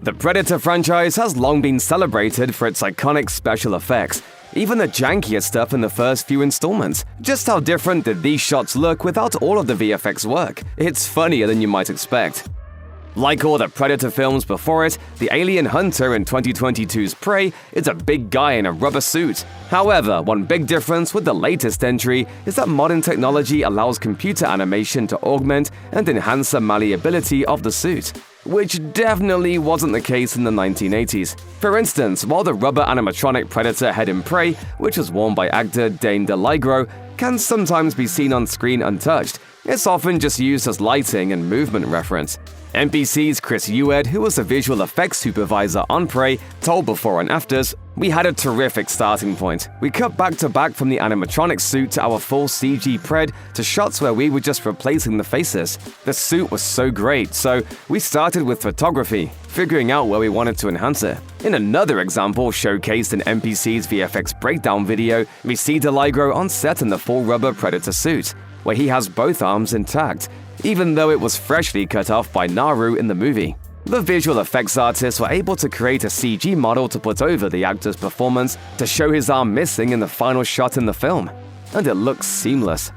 The Predator franchise has long been celebrated for its iconic special effects, even the jankier stuff in the first few installments. Just how different did these shots look without all of the VFX work? It's funnier than you might expect. Like all the Predator films before it, the alien hunter in 2022's Prey is a big guy in a rubber suit. However, one big difference with the latest entry is that modern technology allows computer animation to augment and enhance the malleability of the suit, which definitely wasn't the case in the 1980s. For instance, while the rubber animatronic Predator head in Prey, which was worn by actor Damme, can sometimes be seen on screen untouched, it's often just used as lighting and movement reference. NBC's Chris Ued, who was the visual effects supervisor on Prey, told Before and Afters, "We had a terrific starting point. We cut back to back from the animatronic suit to our full CG Pred to shots where we were just replacing the faces. The suit was so great, so we started with photography, figuring out where we wanted to enhance it." In another example showcased in NBC's VFX breakdown video, we see DeLigro on set in the full rubber Predator suit, where he has both arms intact, even though it was freshly cut off by Naru in the movie. The visual effects artists were able to create a CG model to put over the actor's performance to show his arm missing in the final shot in the film, and it looks seamless.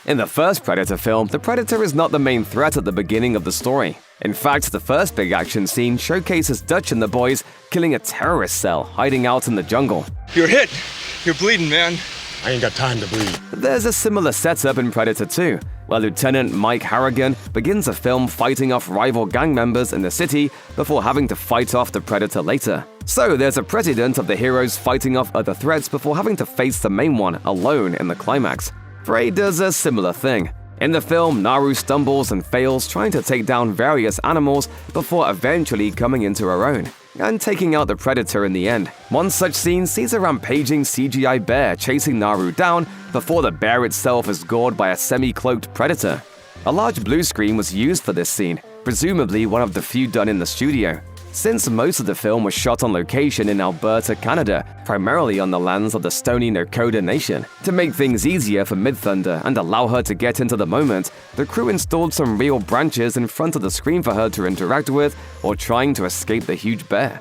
In the first Predator film, the Predator is not the main threat at the beginning of the story. In fact, the first big action scene showcases Dutch and the boys killing a terrorist cell hiding out in the jungle. "You're hit. You're bleeding, man. I ain't got time to bleed." There's a similar setup in Predator 2, where Lieutenant Mike Harrigan begins the film fighting off rival gang members in the city before having to fight off the Predator later. So there's a precedent of the heroes fighting off other threats before having to face the main one alone in the climax. Prey does a similar thing. In the film, Naru stumbles and fails trying to take down various animals before eventually coming into her own and taking out the Predator in the end. One such scene sees a rampaging CGI bear chasing Naru down before the bear itself is gored by a semi-cloaked Predator. A large blue screen was used for this scene, presumably one of the few done in the studio, since most of the film was shot on location in Alberta, Canada, primarily on the lands of the Stoney Nakoda Nation. To make things easier for Mid-Thunder and allow her to get into the moment, the crew installed some real branches in front of the screen for her to interact with or trying to escape the huge bear.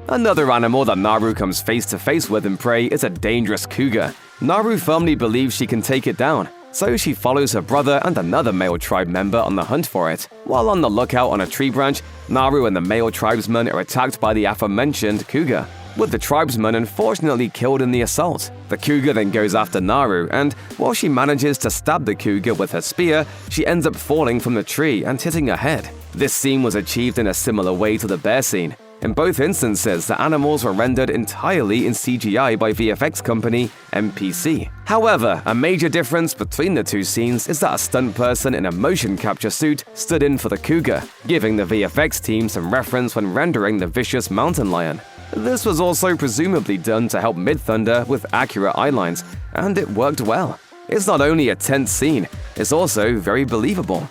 Another animal that Naru comes face-to-face with in Prey is a dangerous cougar. Naru firmly believes she can take it down, so she follows her brother and another male tribe member on the hunt for it. While on the lookout on a tree branch, Naru and the male tribesman are attacked by the aforementioned cougar, with the tribesman unfortunately killed in the assault. The cougar then goes after Naru, and while she manages to stab the cougar with her spear, she ends up falling from the tree and hitting her head. This scene was achieved in a similar way to the bear scene. In both instances, the animals were rendered entirely in CGI by VFX company MPC. However, a major difference between the two scenes is that a stunt person in a motion capture suit stood in for the cougar, giving the VFX team some reference when rendering the vicious mountain lion. This was also presumably done to help Mid-Thunder with accurate eye lines, and it worked well. It's not only a tense scene, it's also very believable.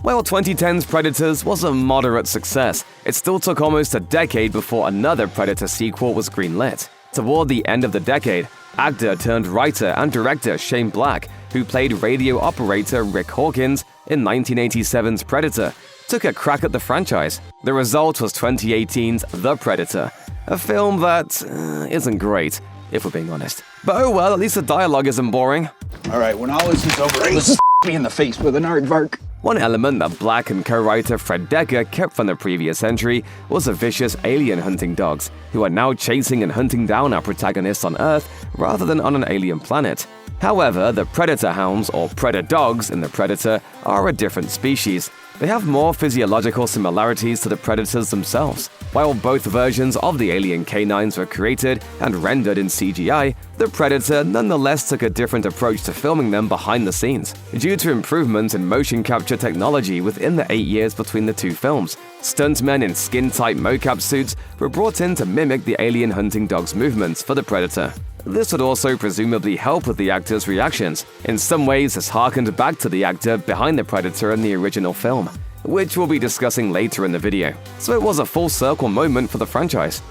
While 2010's Predators was a moderate success, it still took almost a decade before another Predator sequel was greenlit. Toward the end of the decade, actor turned writer and director Shane Black, who played radio operator Rick Hawkins in 1987's Predator, took a crack at the franchise. The result was 2018's The Predator, a film that isn't great, if we're being honest. But oh well, at least the dialogue isn't boring. All right, when all this is over, let's me in the face with an aardvark. One element that Black and co-writer Fred Decker kept from the previous entry was the vicious alien hunting dogs, who are now chasing and hunting down our protagonists on Earth rather than on an alien planet. However, the Predator-Hounds, or Preda-Dogs in the Predator, are a different species. They have more physiological similarities to the predators themselves. While both versions of the alien canines were created and rendered in CGI, the Predator nonetheless took a different approach to filming them behind the scenes. Due to improvements in motion capture technology within the 8 years between the two films, stuntmen in skin-tight mocap suits were brought in to mimic the alien hunting dog's movements for the Predator. This would also presumably help with the actor's reactions. In some ways, this harkened back to the actor behind the Predator in the original film, which we'll be discussing later in the video. So it was a full circle moment for the franchise.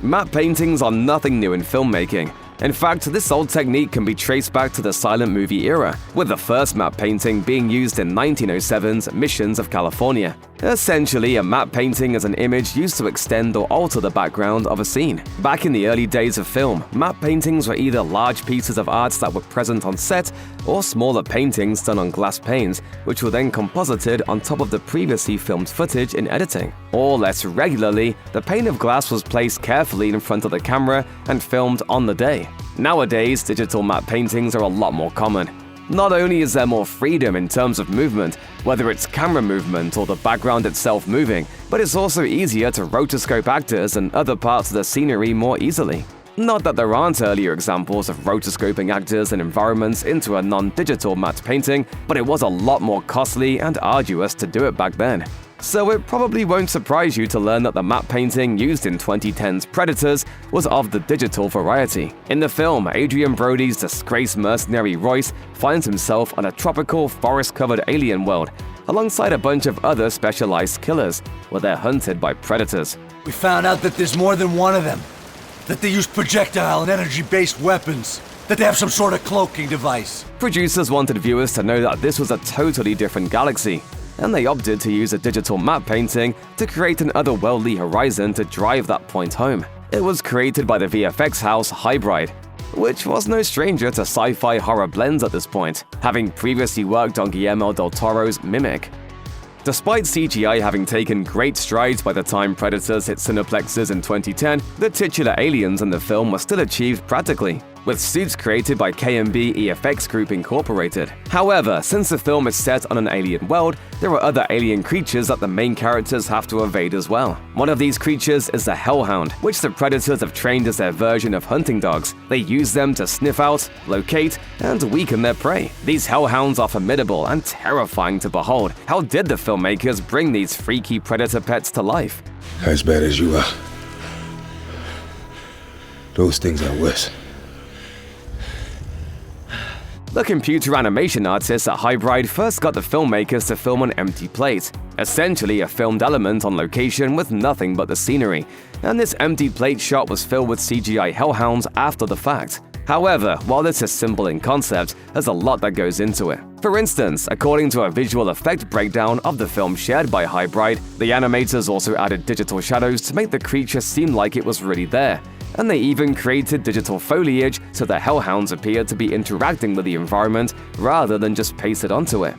Matte paintings are nothing new in filmmaking. In fact, this old technique can be traced back to the silent movie era, with the first matte painting being used in 1907's Missions of California. Essentially, a matte painting is an image used to extend or alter the background of a scene. Back in the early days of film, matte paintings were either large pieces of art that were present on set or smaller paintings done on glass panes, which were then composited on top of the previously filmed footage in editing. Or less regularly, the pane of glass was placed carefully in front of the camera and filmed on the day. Nowadays, digital matte paintings are a lot more common. Not only is there more freedom in terms of movement, whether it's camera movement or the background itself moving, but it's also easier to rotoscope actors and other parts of the scenery more easily. Not that there aren't earlier examples of rotoscoping actors and environments into a non-digital matte painting, but it was a lot more costly and arduous to do it back then. So it probably won't surprise you to learn that the matte painting used in 2010's Predators was of the digital variety. In the film, Adrian Brody's disgraced mercenary Royce finds himself on a tropical, forest-covered alien world, alongside a bunch of other specialized killers, where they're hunted by predators. We found out that there's more than one of them. That they use projectile and energy-based weapons. That they have some sort of cloaking device. Producers wanted viewers to know that this was a totally different galaxy, and they opted to use a digital matte painting to create an otherworldly horizon to drive that point home. It was created by the VFX house Hybrid, which was no stranger to sci-fi horror blends at this point, having previously worked on Guillermo del Toro's Mimic. Despite CGI having taken great strides by the time Predators hit cineplexes in 2010, the titular aliens in the film were still achieved practically, with suits created by K&B EFX Group Incorporated. However, since the film is set on an alien world, there are other alien creatures that the main characters have to evade as well. One of these creatures is the Hell-Hound, which the Predators have trained as their version of hunting dogs. They use them to sniff out, locate, and weaken their prey. These Hell-Hounds are formidable and terrifying to behold. How did the filmmakers bring these freaky predator pets to life? As bad as you are, those things are worse. The computer animation artists at Hybrid first got the filmmakers to film an empty plate, essentially a filmed element on location with nothing but the scenery, and this empty plate shot was filled with CGI Hell-Hounds after the fact. However, while this is simple in concept, there's a lot that goes into it. For instance, according to a visual effect breakdown of the film shared by Hybrid, the animators also added digital shadows to make the creature seem like it was really there. And they even created digital foliage so the Hell-Hounds appeared to be interacting with the environment rather than just pasted onto it.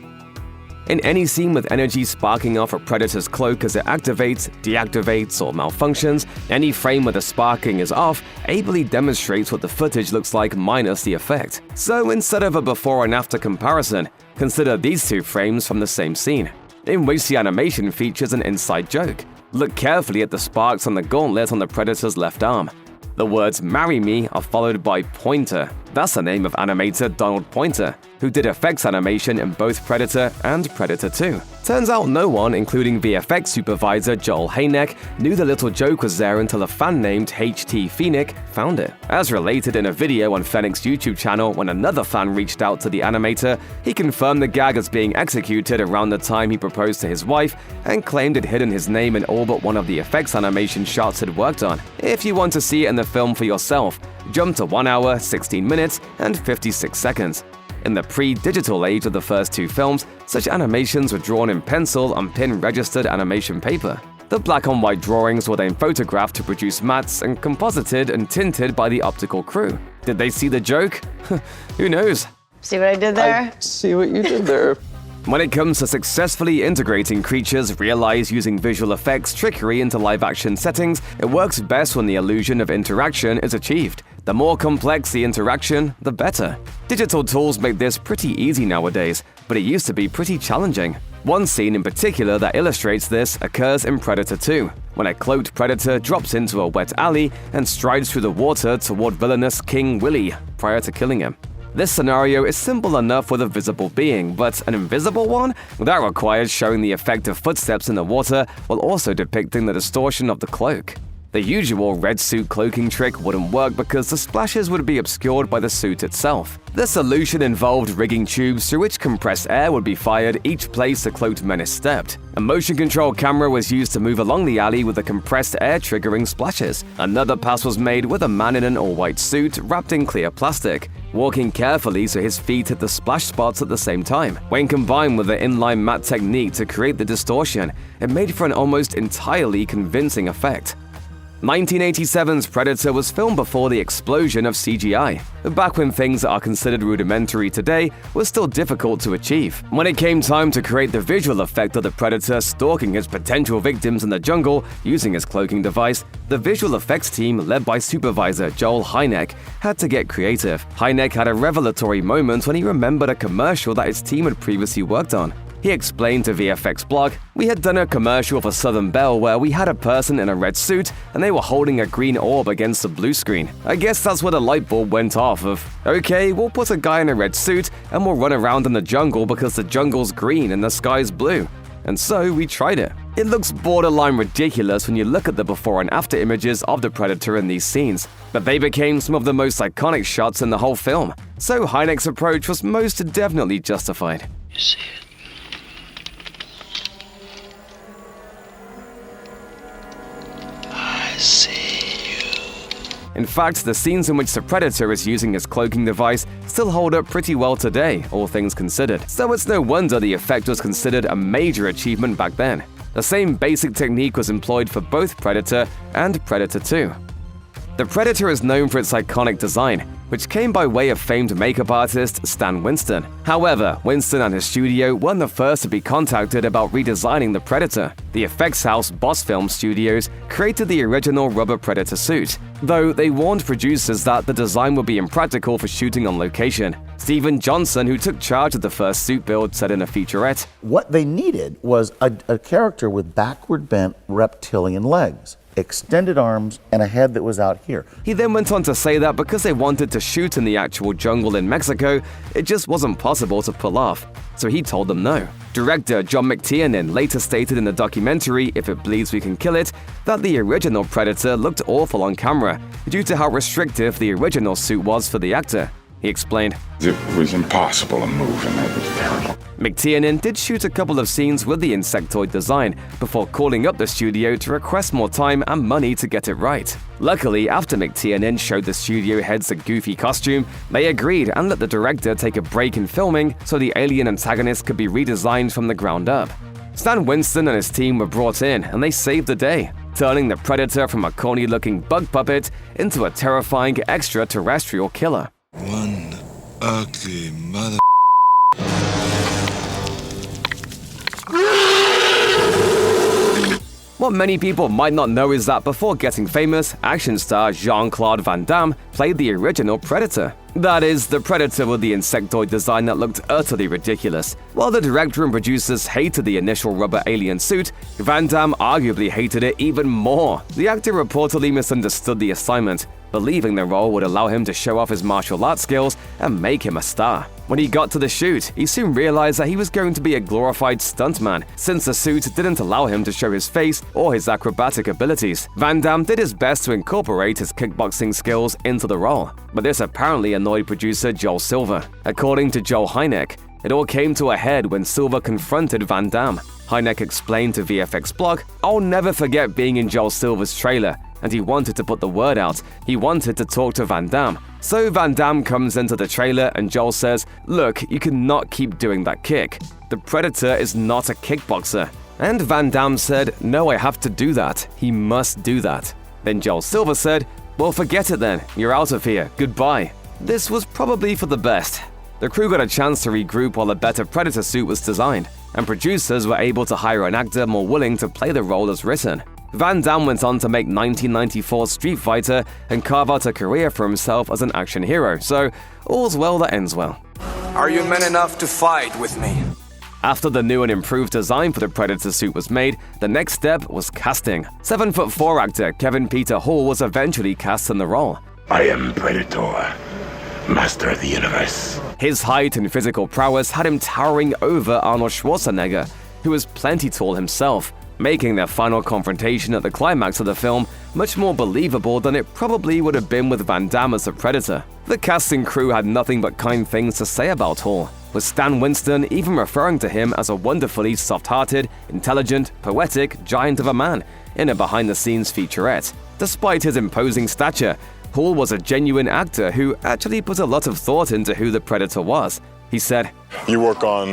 In any scene with energy sparking off a predator's cloak as it activates, deactivates, or malfunctions, any frame where the sparking is off ably demonstrates what the footage looks like minus the effect. So instead of a before and after comparison, consider these two frames from the same scene, in which the animation features an inside joke. Look carefully at the sparks on the gauntlet on the predator's left arm. The words "marry me" are followed by "pointer." That's the name of animator Donald Pointer, who did effects animation in both Predator and Predator 2. Turns out no one, including VFX supervisor Joel Hayneck, knew the little joke was there until a fan named HT Phoenix found it. As related in a video on Fenix's YouTube channel, when another fan reached out to the animator, he confirmed the gag as being executed around the time he proposed to his wife and claimed it hidden his name in all but one of the effects animation shots he'd worked on. If you want to see it in the film for yourself, jump to 1 hour, 16 minutes, and 56 seconds. In the pre-digital age of the first two films, such animations were drawn in pencil on pin-registered animation paper. The black-and-white drawings were then photographed to produce mattes and composited and tinted by the optical crew. Did they see the joke? Who knows? See what I did there? I see what you did there. When it comes to successfully integrating creatures realized using visual effects trickery into live-action settings, it works best when the illusion of interaction is achieved. The more complex the interaction, the better. Digital tools make this pretty easy nowadays, but it used to be pretty challenging. One scene in particular that illustrates this occurs in Predator 2, when a cloaked predator drops into a wet alley and strides through the water toward villainous King Willie prior to killing him. This scenario is simple enough with a visible being, but an invisible one? That requires showing the effect of footsteps in the water while also depicting the distortion of the cloak. The usual red suit cloaking trick wouldn't work because the splashes would be obscured by the suit itself. The solution involved rigging tubes through which compressed air would be fired each place the cloaked menace stepped. A motion control camera was used to move along the alley with the compressed air triggering splashes. Another pass was made with a man in an all-white suit wrapped in clear plastic, walking carefully so his feet hit the splash spots at the same time. When combined with the inline mat technique to create the distortion, it made for an almost entirely convincing effect. 1987's Predator was filmed before the explosion of CGI, back when things that are considered rudimentary today were still difficult to achieve. When it came time to create the visual effect of the Predator stalking his potential victims in the jungle using his cloaking device, the visual effects team, led by supervisor Joel Hynek, had to get creative. Hynek had a revelatory moment when he remembered a commercial that his team had previously worked on. He explained to VFX Blog, "We had done a commercial for Southern Belle where we had a person in a red suit and they were holding a green orb against a blue screen. I guess that's where the light bulb went off of, okay, we'll put a guy in a red suit and we'll run around in the jungle because the jungle's green and the sky's blue." And so we tried it. It looks borderline ridiculous when you look at the before and after images of the Predator in these scenes, but they became some of the most iconic shots in the whole film. So Hynek's approach was most definitely justified. You see it? In fact, the scenes in which the Predator is using his cloaking device still hold up pretty well today, all things considered. So it's no wonder the effect was considered a major achievement back then. The same basic technique was employed for both Predator and Predator 2. The Predator is known for its iconic design, which came by way of famed makeup artist Stan Winston. However, Winston and his studio weren't the first to be contacted about redesigning the Predator. The effects house Boss Film Studios created the original rubber Predator suit, though they warned producers that the design would be impractical for shooting on location. Steven Johnson, who took charge of the first suit build, said in a featurette, "What they needed was a character with backward bent reptilian legs, extended arms, and a head that was out here." He then went on to say that because they wanted to shoot in the actual jungle in Mexico, it just wasn't possible to pull off. So he told them no. Director John McTiernan later stated in the documentary If It Bleeds We Can Kill It that the original Predator looked awful on camera due to how restrictive the original suit was for the actor. He explained, It was impossible to move, and it was terrible. McTiernan did shoot a couple of scenes with the insectoid design before calling up the studio to request more time and money to get it right. Luckily, after McTiernan showed the studio heads a goofy costume, they agreed and let the director take a break in filming so the alien antagonist could be redesigned from the ground up. Stan Winston and his team were brought in and they saved the day, turning the Predator from a corny-looking bug puppet into a terrifying extraterrestrial killer. One ugly mother. What many people might not know is that before getting famous, action star Jean-Claude Van Damme played the original Predator. That is, the Predator with the insectoid design that looked utterly ridiculous. While the director and producers hated the initial rubber alien suit, Van Damme arguably hated it even more. The actor reportedly misunderstood the assignment, believing the role would allow him to show off his martial arts skills and make him a star. When he got to the shoot, he soon realized that he was going to be a glorified stuntman, since the suit didn't allow him to show his face or his acrobatic abilities. Van Damme did his best to incorporate his kickboxing skills into the role, but this apparently annoyed producer Joel Silver. According to Joel Hynek, it all came to a head when Silver confronted Van Damme. Hynek explained to VFX Blog, "I'll never forget being in Joel Silver's trailer, and he wanted to put the word out. He wanted to talk to Van Damme. So Van Damme comes into the trailer and Joel says, 'Look, you cannot keep doing that kick. The Predator is not a kickboxer.' And Van Damme said, 'No, I have to do that. He must do that.' Then Joel Silver said, 'Well, forget it then. You're out of here. Goodbye.' This was probably for the best. The crew got a chance to regroup while a better Predator suit was designed, and producers were able to hire an actor more willing to play the role as written. Van Damme went on to make 1994's Street Fighter and carve out a career for himself as an action hero, so all's well that ends well. Are you men enough to fight with me? After the new and improved design for the Predator suit was made, the next step was casting. 7'4" actor Kevin Peter Hall was eventually cast in the role. I am Predator, master of the universe. His height and physical prowess had him towering over Arnold Schwarzenegger, who was plenty tall himself, making their final confrontation at the climax of the film much more believable than it probably would have been with Van Damme as the Predator. The casting crew had nothing but kind things to say about Hall, with Stan Winston even referring to him as a wonderfully soft-hearted, intelligent, poetic giant of a man in a behind-the-scenes featurette. Despite his imposing stature, Hall was a genuine actor who actually put a lot of thought into who the Predator was. He said, "You work on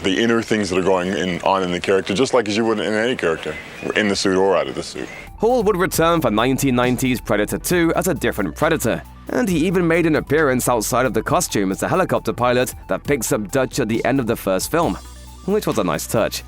the inner things that are going on in the character, just like as you would in any character, in the suit or out of the suit." Hall would return for 1990's Predator 2 as a different Predator, and he even made an appearance outside of the costume as a helicopter pilot that picks up Dutch at the end of the first film, which was a nice touch.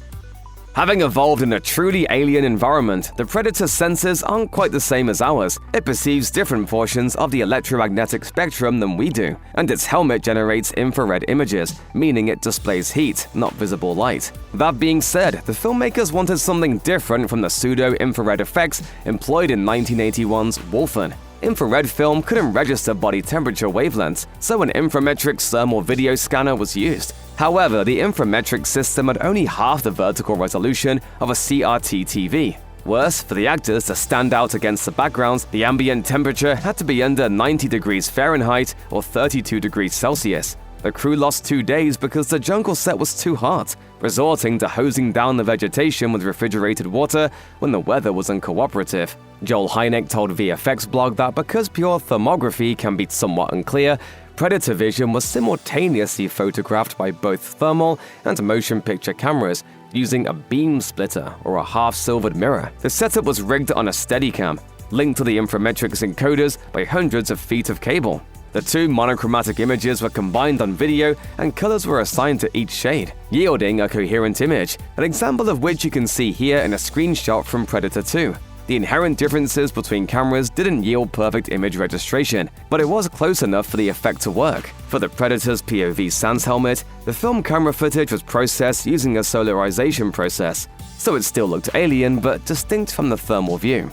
Having evolved in a truly alien environment, the Predator's senses aren't quite the same as ours. It perceives different portions of the electromagnetic spectrum than we do, and its helmet generates infrared images, meaning it displays heat, not visible light. That being said, the filmmakers wanted something different from the pseudo-infrared effects employed in 1981's Wolfen. Infrared film couldn't register body temperature wavelengths, so an inframetric thermal video scanner was used. However, the inframetric system had only half the vertical resolution of a CRT TV. Worse, for the actors to stand out against the backgrounds, the ambient temperature had to be under 90 degrees Fahrenheit or 32 degrees Celsius. The crew lost 2 days because the jungle set was too hot, resorting to hosing down the vegetation with refrigerated water when the weather was uncooperative. Joel Hynek told VFX Blog that because pure thermography can be somewhat unclear, Predator vision was simultaneously photographed by both thermal and motion picture cameras using a beam splitter or a half-silvered mirror. The setup was rigged on a Steadicam, linked to the inframetrics encoders by hundreds of feet of cable. The two monochromatic images were combined on video and colors were assigned to each shade, yielding a coherent image, an example of which you can see here in a screenshot from Predator 2. The inherent differences between cameras didn't yield perfect image registration, but it was close enough for the effect to work. For the Predator's POV sans helmet, the film camera footage was processed using a solarization process, so it still looked alien but distinct from the thermal view.